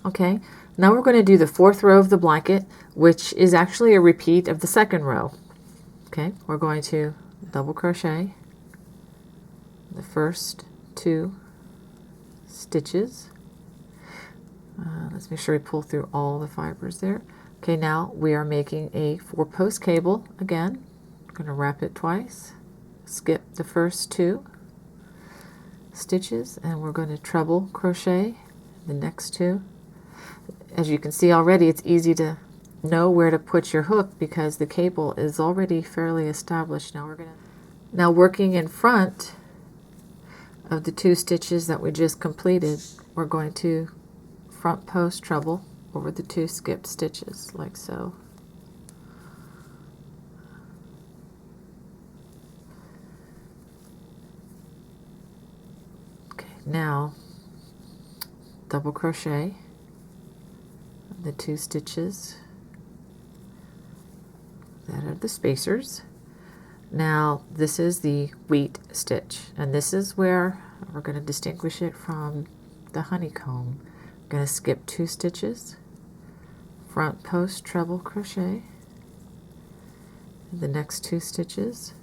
Okay, now we're going to do the fourth row of the blanket, which is actually a repeat of the second row. Okay, we're going to double crochet the first 2 stitches. Let's make sure we pull through all the fibers there. Okay, now we are making a 4-post cable again. I'm going to wrap it twice, skip the first 2 stitches, and we're going to treble crochet the next 2. As you can see already, it's easy to know where to put your hook because the cable is already fairly established. Now working in front of the 2 stitches that we just completed, we're going to front post treble over the 2 skip stitches like so. Okay, now double crochet the 2 stitches that are the spacers. Now this is the wheat stitch, and this is where we're going to distinguish it from the honeycomb. I'm going to skip 2 stitches, front post treble crochet the next 2 stitches.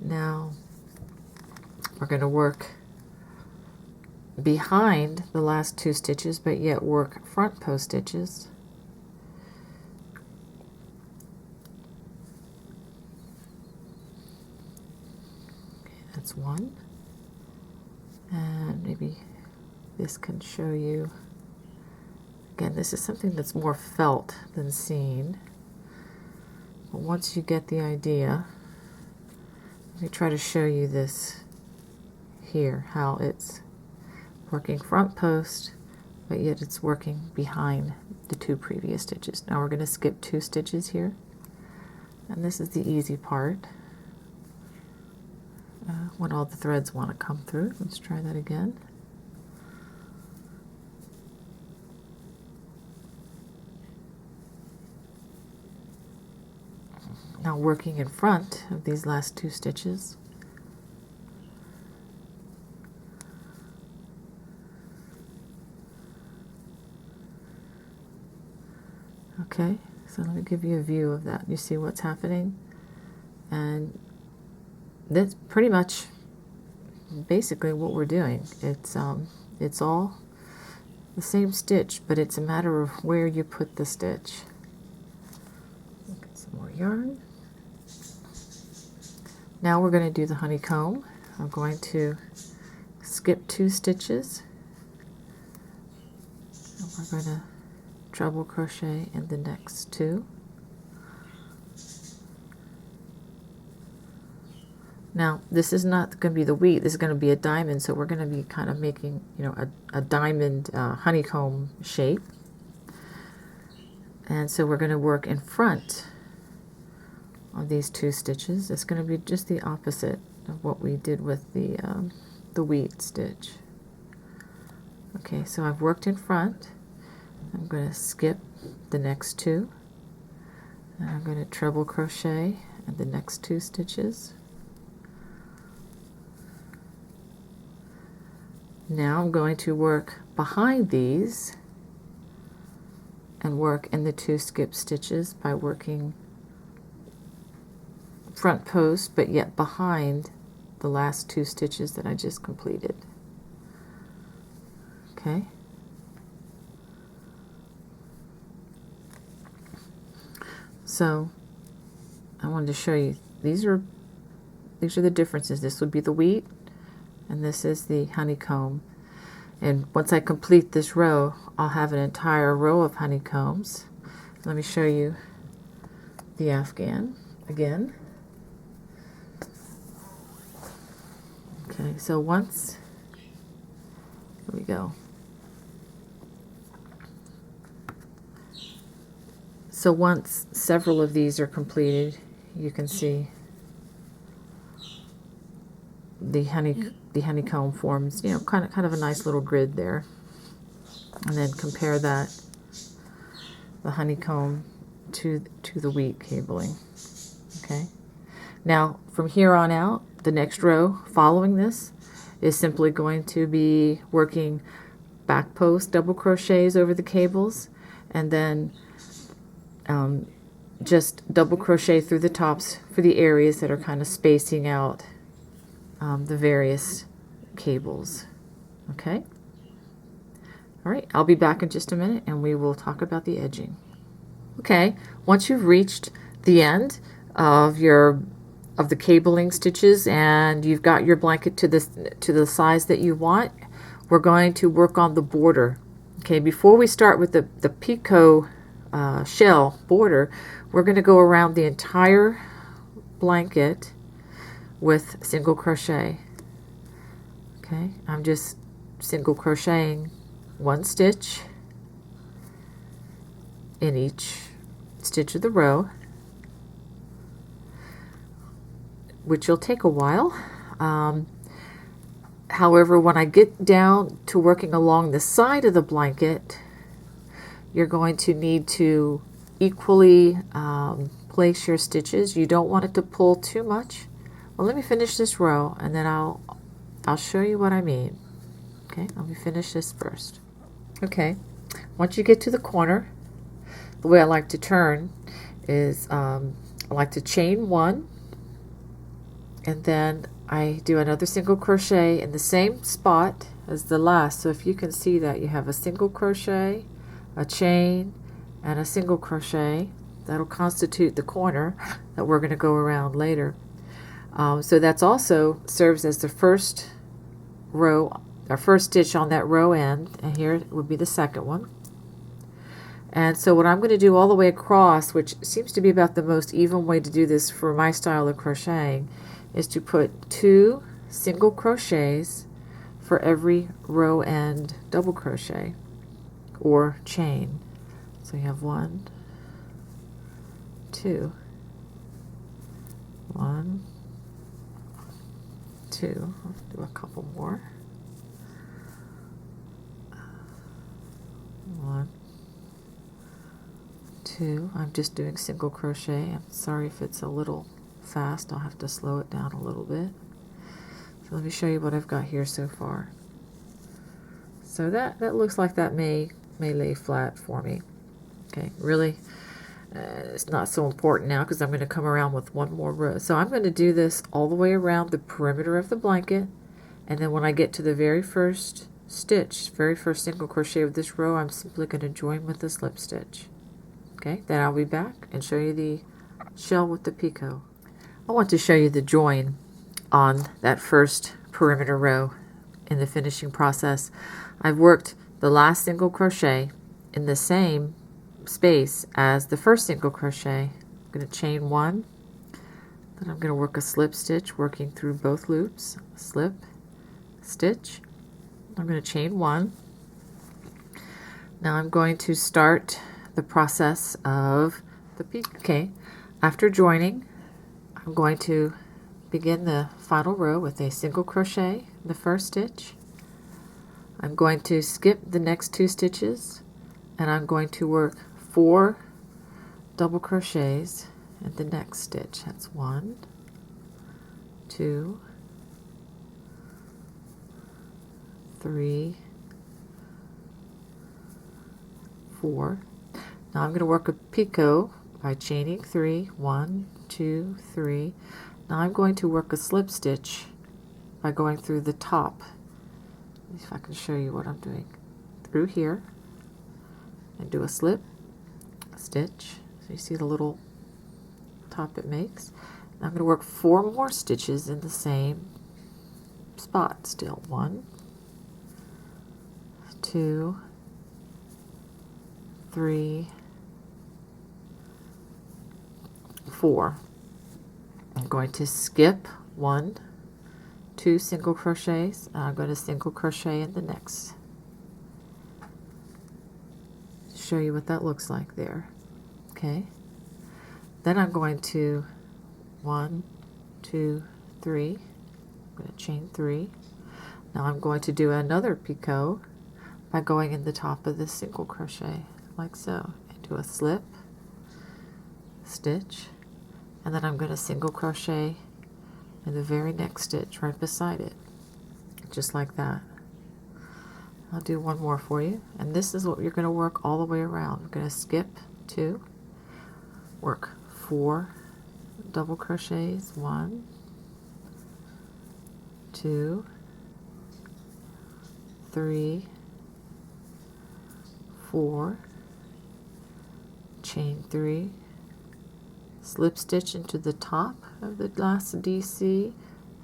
Now we're going to work behind the last 2 stitches, but yet work front post stitches. Okay, that's 1, and maybe this can show you, again, this is something that's more felt than seen, but once you get the idea, let me try to show you this here, how it's working front post, but yet it's working behind the 2 previous stitches. Now we're going to skip 2 stitches here, and this is the easy part. When all the threads want to come through. Let's try that again. Now working in front of these last 2 stitches. Okay, so let me give you a view of that. You see what's happening? And that's pretty much basically what we're doing. It's all the same stitch, but it's a matter of where you put the stitch. Get some more yarn. Now we're going to do the honeycomb. I'm going to skip 2 stitches, and we're going to treble crochet in the next 2. Now this is not going to be the wheat, this is going to be a diamond, so we're going to be kind of making, you know, a diamond honeycomb shape. And so we're going to work in front of these 2 stitches. It's going to be just the opposite of what we did with the wheat stitch. Okay, so I've worked in front. I'm going to skip the next 2, and I'm going to treble crochet in the next 2 stitches. Now I'm going to work behind these and work in the 2 skip stitches by working front post, but yet behind the last 2 stitches that I just completed. Okay. So I wanted to show you, these are the differences. This would be the wheat, and this is the honeycomb. And once I complete this row, I'll have an entire row of honeycombs. Let me show you the afghan again. Okay, so once, here we go. So once several of these are completed, you can see the honeycomb forms, you know, kind of a nice little grid there. And then compare that, the honeycomb to the wheat cabling. Okay. Now from here on out, the next row following this is simply going to be working back post double crochets over the cables, and then just double crochet through the tops for the areas that are kind of spacing out the various cables. Okay? All right, I'll be back in just a minute and we will talk about the edging. Okay, once you've reached the end of the cabling stitches and you've got your blanket to the size that you want, we're going to work on the border. Okay, before we start with the picot shell border, we're going to go around the entire blanket with single crochet. Okay, I'm just single crocheting one stitch in each stitch of the row, which will take a while. However, when I get down to working along the side of the blanket, you're going to need to equally place your stitches. You don't want it to pull too much. Well, let me finish this row and then I'll show you what I mean. Okay, let me finish this first. Okay, once you get to the corner, the way I like to turn is I like to chain one, and then I do another single crochet in the same spot as the last. So if you can see that, you have a single crochet, a chain, and a single crochet. That'll constitute the corner that we're going to go around later. So that's also serves as the first row, our first stitch on that row end, and here would be the second one. And so what I'm going to do all the way across, which seems to be about the most even way to do this for my style of crocheting, is to put 2 single crochets for every row end double crochet or chain. So you have 1, 2, 1, 2. I'll do a couple more. 1, 2. I'm just doing single crochet. I'm sorry if it's a little fast. I'll have to slow it down a little bit. So let me show you what I've got here so far. So that looks like that may lay flat for me. Okay, really, it's not so important now because I'm going to come around with one more row. So I'm going to do this all the way around the perimeter of the blanket, and then when I get to the very first stitch, very first single crochet of this row, I'm simply going to join with the slip stitch. Okay, then I'll be back and show you the shell with the picot. I want to show you the join on that first perimeter row in the finishing process. I've worked the last single crochet in the same space as the first single crochet. I'm going to chain 1, then I'm going to work a slip stitch working through both loops, slip, stitch. I'm going to chain 1. Now I'm going to start the process of the picot. Okay, after joining, I'm going to begin the final row with a single crochet in the first stitch. I'm going to skip the next 2 stitches, and I'm going to work 4 double crochets in the next stitch. That's 1, 2, 3, 4. Now I'm going to work a picot by chaining 3, 1, 2, 3. Now I'm going to work a slip stitch by going through the top. If I can show you what I'm doing. Through here, and do a slip, stitch. So you see the little top it makes. Now I'm going to work 4 more stitches in the same spot still. 1, 2, 3, 4. I'm going to skip 1, 2 single crochets, and I'm going to single crochet in the next. Show you what that looks like there. Okay. Then I'm going to 1, 2, 3. I'm going to chain 3. Now I'm going to do another picot by going in the top of this single crochet like so, and do a slip, stitch, and then I'm going to single crochet in the very next stitch right beside it. just like that. I'll do one more for you, and this is what you're going to work all the way around. We're going to skip 2, work 4 double crochets, 1, 2, 3, 4, chain 3, slip stitch into the top of the last DC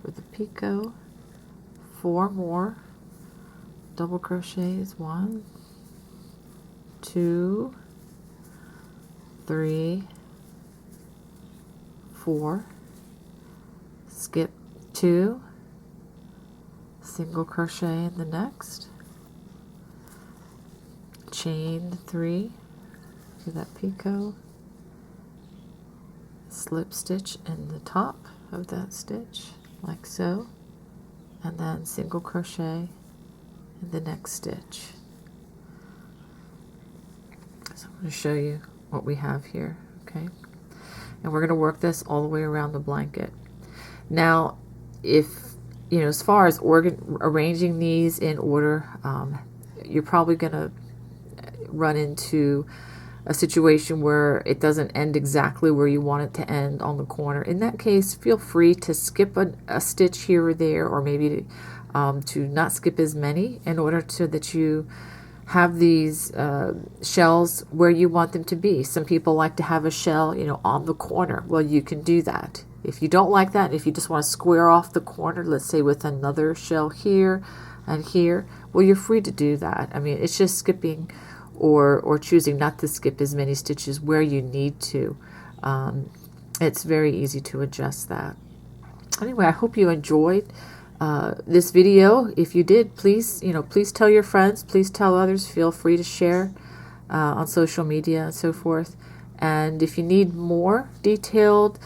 for the picot, 4 more double crochets, 1, 2, 3, 4, skip 2, single crochet in the next, chain 3 to that picot, slip stitch in the top of that stitch like so, and then single crochet in the next stitch. So I'm going to show you what we have here, okay? And we're going to work this all the way around the blanket. Now, if you know, as far as arranging these in order, you're probably going to run into a situation where it doesn't end exactly where you want it to end on the corner. In that case, feel free to skip a stitch here or there, or maybe to not skip as many, in order so that you have these shells where you want them to be. Some people like to have a shell, you know, on the corner. Well, you can do that. If you don't like that, if you just want to square off the corner, let's say with another shell here and here, well, you're free to do that. I mean, it's just skipping or choosing not to skip as many stitches where you need to. It's very easy to adjust that. Anyway, I hope you enjoyed this video. If you did, please, please tell your friends, please tell others. Feel free to share on social media and so forth. And if you need more detailed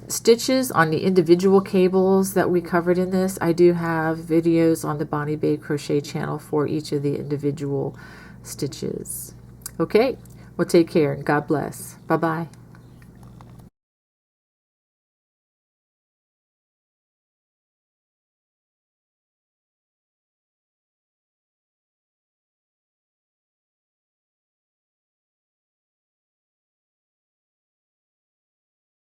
stitches on the individual cables that we covered in this, I do have videos on the Bonnie Babe Crochet channel for each of the individual stitches. Okay, well, take care and God bless. Bye-bye.